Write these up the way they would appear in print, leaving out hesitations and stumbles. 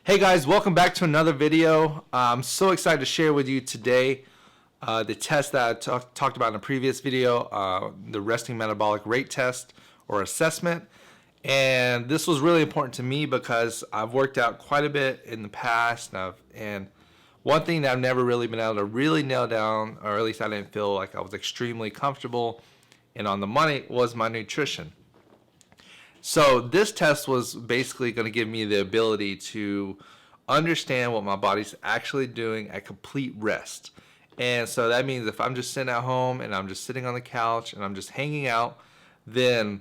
Hey guys, welcome back to another video. I'm so excited to share with you today the test that I talked about in a previous video, the resting metabolic rate test or assessment. And this was really important to me because I've worked out quite a bit in the past, and one thing that I've never really been able to really nail down, or at least I didn't feel like I was extremely comfortable and on the money, was my nutrition. So this test was basically going to give me the ability to understand what my body's actually doing at complete rest. And so that means if I'm just sitting at home and I'm just sitting on the couch and I'm just hanging out, then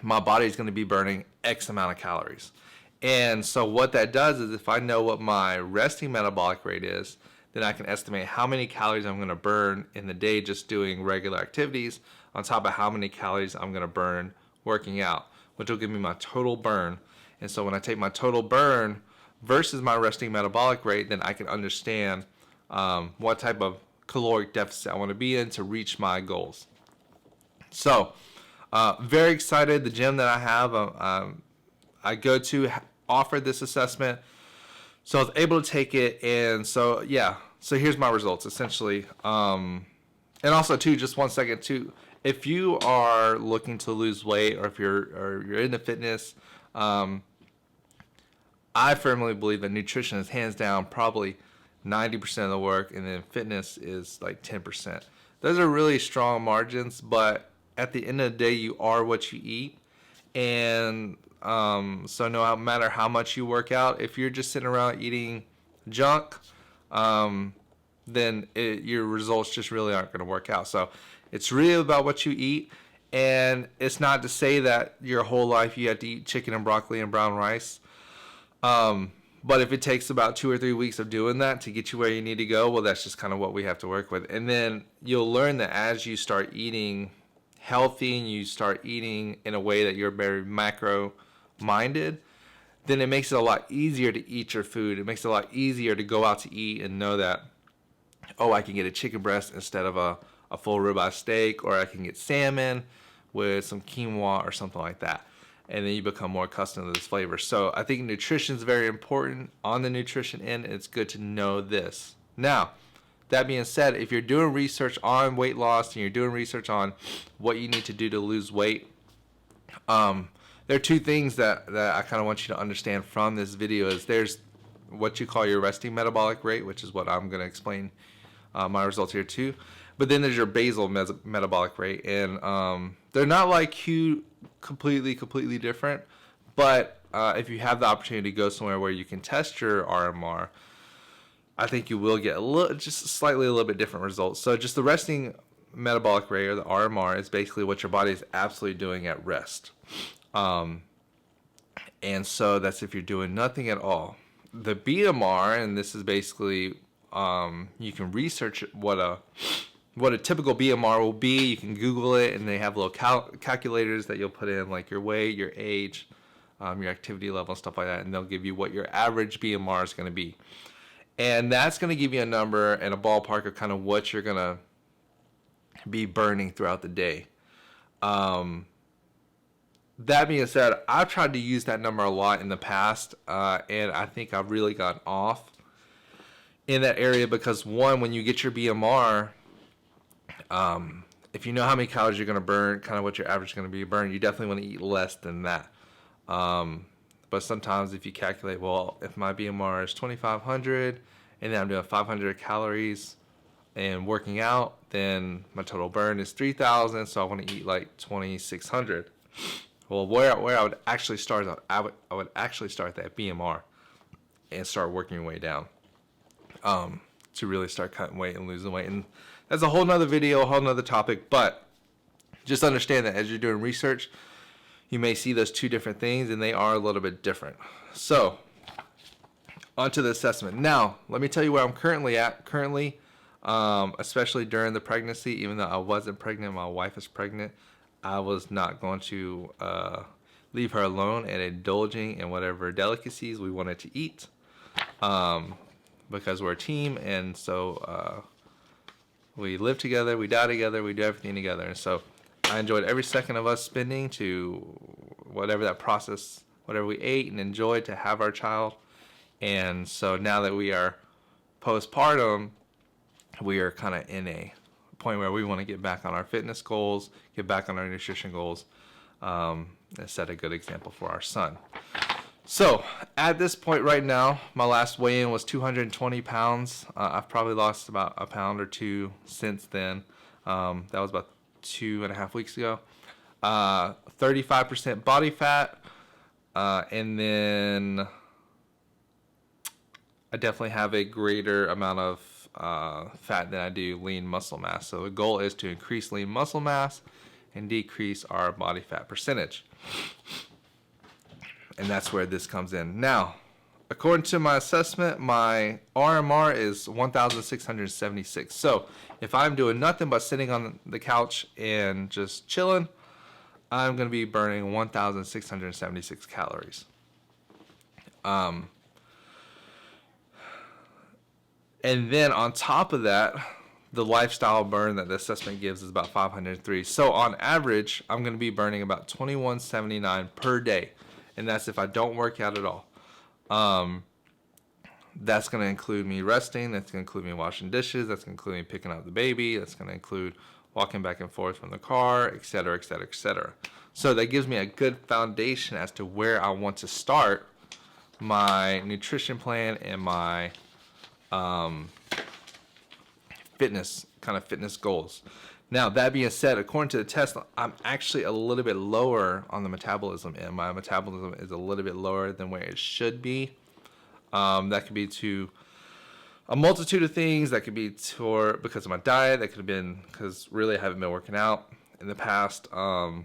my body is going to be burning X amount of calories. And so what that does is if I know what my resting metabolic rate is, then I can estimate how many calories I'm going to burn in the day just doing regular activities on top of how many calories I'm going to burn working out, which will give me my total burn. And so when I take my total burn versus my resting metabolic rate, then I can understand what type of caloric deficit I want to be in to reach my goals. So very excited. The gym that I have, I go to offered this assessment. So I was able to take it. And so, yeah, so here's my results essentially. And also too, just 1 second too, if you are looking to lose weight or if you're into fitness, I firmly believe that nutrition is hands down probably 90% of the work, and then fitness is like 10%. Those are really strong margins, but at the end of the day, you are what you eat. And so no matter how much you work out, if you're just sitting around eating junk, then your results just really aren't going to work out. So it's really about what you eat. And it's not to say that your whole life you have to eat chicken and broccoli and brown rice. But if it takes about 2 or 3 weeks of doing that to get you where you need to go, well, that's just kind of what we have to work with. And then you'll learn that as you start eating healthy and you start eating in a way that you're very macro minded, then it makes it a lot easier to eat your food. It makes it a lot easier to go out to eat and know that, oh, I can get a chicken breast instead of a full ribeye steak, or I can get salmon with some quinoa or something like that. And then you become more accustomed to this flavor. So I think nutrition is very important. On the nutrition end, it's good to know this. Now, that being said, if you're doing research on weight loss and you're doing research on what you need to do to lose weight, there are two things that I kind of want you to understand from this video. Is there's what you call your resting metabolic rate, which is what I'm going to explain my results here too. But then there's your basal metabolic rate, and they're not like completely different. But if you have the opportunity to go somewhere where you can test your RMR, I think you will get just a little bit different results. So just the resting metabolic rate, or the RMR, is basically what your body is absolutely doing at rest. And so that's if you're doing nothing at all. The BMR, and this is basically you can research what a typical BMR will be. You can Google it, and they have little calculators that you'll put in, like your weight, your age, your activity level, and stuff like that, and they'll give you what your average BMR is going to be. And that's going to give you a number and a ballpark of kind of what you're going to be burning throughout the day. That being said, I've tried to use that number a lot in the past, and I think I've really gotten off in that area because, one, when you get your BMR, if you know how many calories you're going to burn, kind of what your average is going to be burned, you definitely want to eat less than that. But sometimes if you calculate, well, if my BMR is 2,500 and then I'm doing 500 calories and working out, then my total burn is 3,000, so I want to eat like 2,600. Well, where I would actually start, I would actually start that BMR and start working your way down to really start cutting weight and losing weight. And that's a whole nother video, a whole nother topic, but just understand that as you're doing research, you may see those two different things, and they are a little bit different. So, onto the assessment. Now, let me tell you where I'm currently at. Currently, especially during the pregnancy, even though I wasn't pregnant, my wife is pregnant, I was not going to leave her alone and indulging in whatever delicacies we wanted to eat, because we're a team, and so we live together, we die together, we do everything together. And so I enjoyed every second of us spending to whatever that process, whatever we ate and enjoyed to have our child. And so now that we are postpartum, we are kind of in a point where we want to get back on our fitness goals, get back on our nutrition goals, and set a good example for our son. So at this point right now, my last weigh-in was 220 pounds. I've probably lost about a pound or two since then. That was about 2.5 weeks ago. 35% body fat, and then I definitely have a greater amount of fat than I do lean muscle mass. So the goal is to increase lean muscle mass and decrease our body fat percentage. And that's where this comes in. Now, according to my assessment, my RMR is 1,676. So if I'm doing nothing but sitting on the couch and just chilling, I'm going to be burning 1,676 calories. And then on top of that, the lifestyle burn that the assessment gives is about 503. So on average, I'm going to be burning about 2179 per day. And that's if I don't work out at all. That's going to include me resting. That's going to include me washing dishes. That's going to include me picking up the baby. That's going to include walking back and forth from the car, et cetera, et cetera, et cetera. So that gives me a good foundation as to where I want to start my nutrition plan and my fitness goals. Now, that being said, according to the test, I'm actually a little bit lower on the metabolism end. My metabolism is a little bit lower than where it should be. That could be to a multitude of things. That could be because of my diet. That could have been because really I haven't been working out in the past. That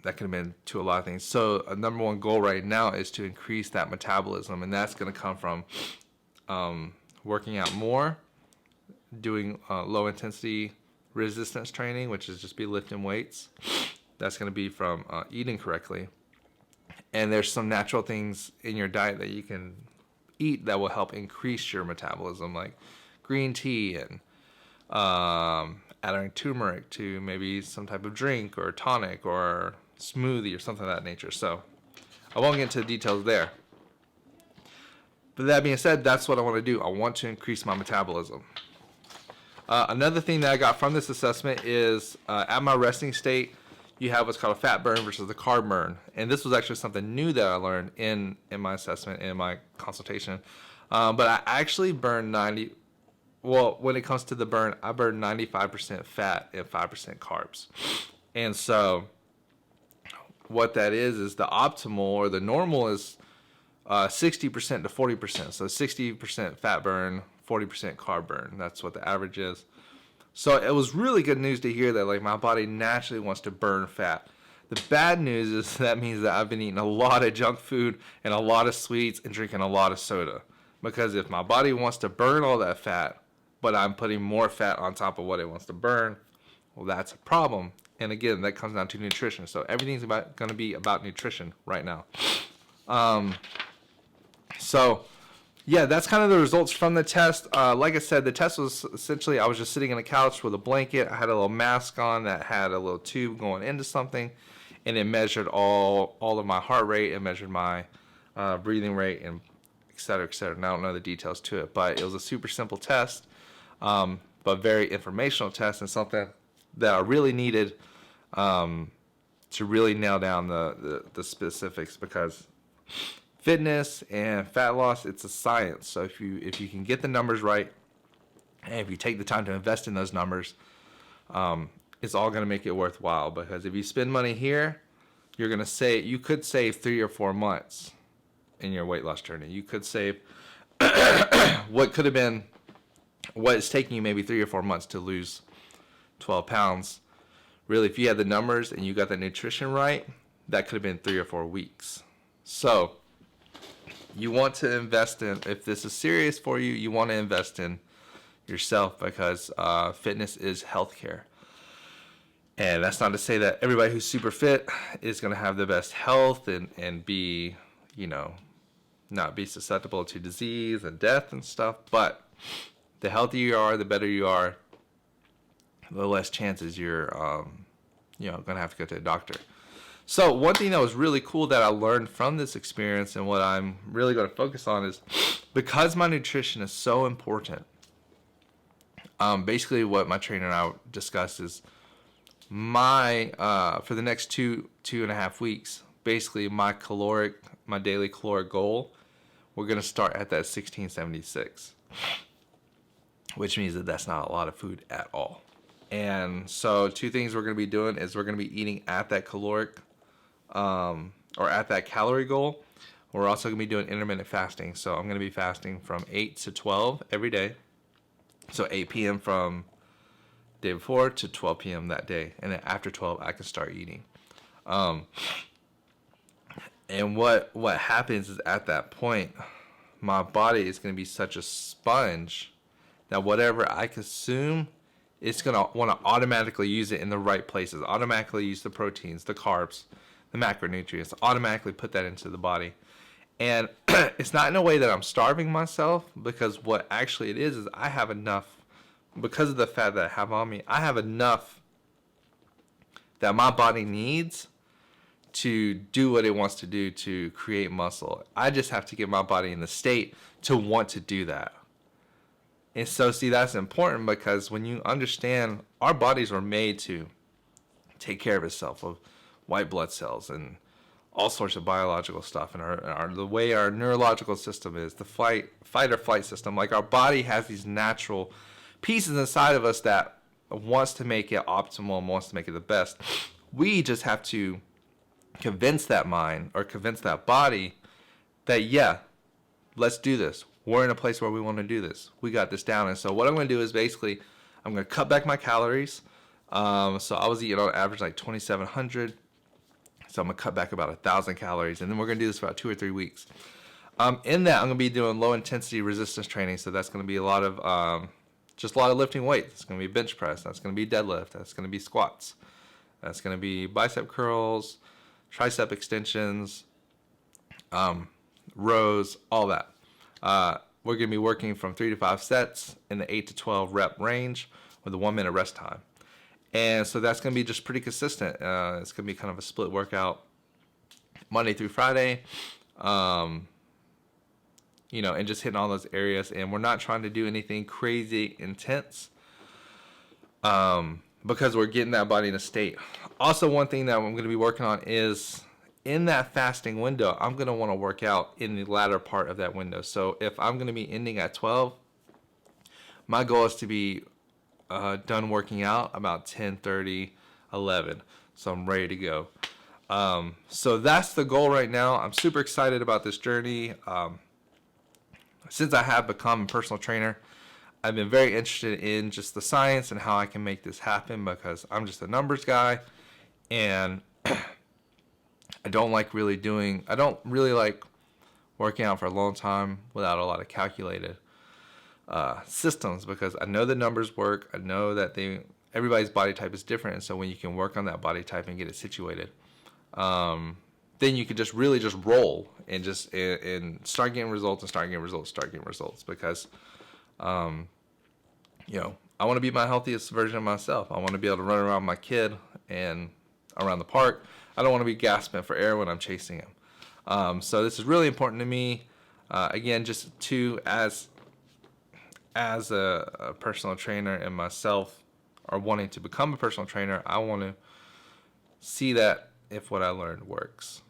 could have been to a lot of things. So a number one goal right now is to increase that metabolism, and that's going to come from working out more, doing low intensity resistance training, which is just be lifting weights. That's going to be from eating correctly. And there's some natural things in your diet that you can eat that will help increase your metabolism, like green tea and adding turmeric to maybe some type of drink or tonic or smoothie or something of that nature. So I won't get into the details there. But that being said, that's what I want to do. I want to increase my metabolism. Another thing that I got from this assessment is at my resting state, you have what's called a fat burn versus a carb burn. And this was actually something new that I learned in my assessment, in my consultation. But I actually burn when it comes to the burn, I burn 95% fat and 5% carbs. And so what that is the optimal or the normal is 60% to 40%. So 60% fat burn, 40% carb burn. That's what the average is. So it was really good news to hear that like my body naturally wants to burn fat. The bad news is that means that I've been eating a lot of junk food and a lot of sweets and drinking a lot of soda. Because if my body wants to burn all that fat, but I'm putting more fat on top of what it wants to burn, well, that's a problem. And again, that comes down to nutrition. So everything's going to be about nutrition right now. So yeah, that's kind of the results from the test. Like I said, the test was essentially I was just sitting on a couch with a blanket. I had a little mask on that had a little tube going into something, and it measured all of my heart rate. It measured my breathing rate and et cetera, et cetera. And I don't know the details to it, but it was a super simple test, but very informational test and something that I really needed to really nail down the specifics, because fitness and fat loss, it's a science. So if you can get the numbers right, and if you take the time to invest in those numbers, it's all going to make it worthwhile. Because if you spend money here, you could save 3 or 4 months in your weight loss journey. You could save what it's taking you maybe 3 or 4 months to lose 12 pounds. Really, if you had the numbers and you got the nutrition right, that could have been 3 or 4 weeks. So you want to invest in, if this is serious for you, you want to invest in yourself, because fitness is healthcare. And that's not to say that everybody who's super fit is going to have the best health and be, not be susceptible to disease and death and stuff. But the healthier you are, the better you are, the less chances you're, going to have to go to a doctor. So one thing that was really cool that I learned from this experience, and what I'm really going to focus on, is because my nutrition is so important. Basically, what my trainer and I discussed is my for the next two and a half weeks. Basically, my daily caloric goal, we're going to start at that 1676, which means that that's not a lot of food at all. And so two things we're going to be doing is we're going to be eating at that caloric or at that calorie goal. We're also going to be doing intermittent fasting. So I'm going to be fasting from 8 to 12 every day. So 8 p.m. from the day before to 12 p.m. that day. And then after 12, I can start eating. And what happens is, at that point, my body is going to be such a sponge that whatever I consume, it's going to want to automatically use it in the right places, automatically use the proteins, the carbs, the macronutrients, automatically put that into the body. And it's not in a way that I'm starving myself, because what actually it is I have enough, because of the fat that I have on me, I have enough that my body needs to do what it wants to do to create muscle. I just have to get my body in the state to want to do that. And so, see, that's important, because when you understand our bodies were made to take care of itself, of white blood cells and all sorts of biological stuff, and the way our neurological system is, the fight or flight system, like our body has these natural pieces inside of us that wants to make it optimal and wants to make it the best. We just have to convince that mind, or convince that body, that yeah, let's do this. We're in a place where we want to do this. We got this down. And so what I'm going to do is, basically, I'm going to cut back my calories. So I was eating on average like 2,700. So I'm going to cut back about 1,000 calories. And then we're going to do this for about 2 or 3 weeks. In that, I'm going to be doing low intensity resistance training. So that's going to be a lot of lifting weights. It's going to be bench press. That's going to be deadlift. That's going to be squats. That's going to be bicep curls, tricep extensions, rows, all that. We're going to be working from 3 to 5 sets in the 8 to 12 rep range with a 1 minute rest time. And so that's going to be just pretty consistent. It's going to be kind of a split workout Monday through Friday, and just hitting all those areas. And we're not trying to do anything crazy intense, because we're getting that body in a state. Also, one thing that I'm going to be working on is, in that fasting window, I'm going to want to work out in the latter part of that window. So if I'm going to be ending at 12, my goal is to be done working out about 10:30, 11. So I'm ready to go. So that's the goal right now. I'm super excited about this journey. Since I have become a personal trainer, I've been very interested in just the science and how I can make this happen, because I'm just a numbers guy, and I don't really like working out for a long time without a lot of calculated systems, because I know the numbers work. I know that everybody's body type is different, and so when you can work on that body type and get it situated, then you can just really just roll and start getting results, because I want to be my healthiest version of myself. I want to be able to run around with my kid and around the park. I don't want to be gasping for air when I'm chasing him. So this is really important to me. Again, just as a personal trainer, and myself are wanting to become a personal trainer, I want to see that if what I learned works.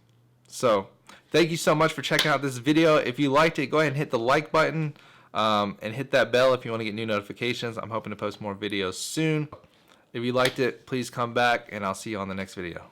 So thank you so much for checking out this video. If you liked it, go ahead and hit the like button, and hit that bell if you want to get new notifications. I'm hoping to post more videos soon. If you liked it, please come back, and I'll see you on the next video.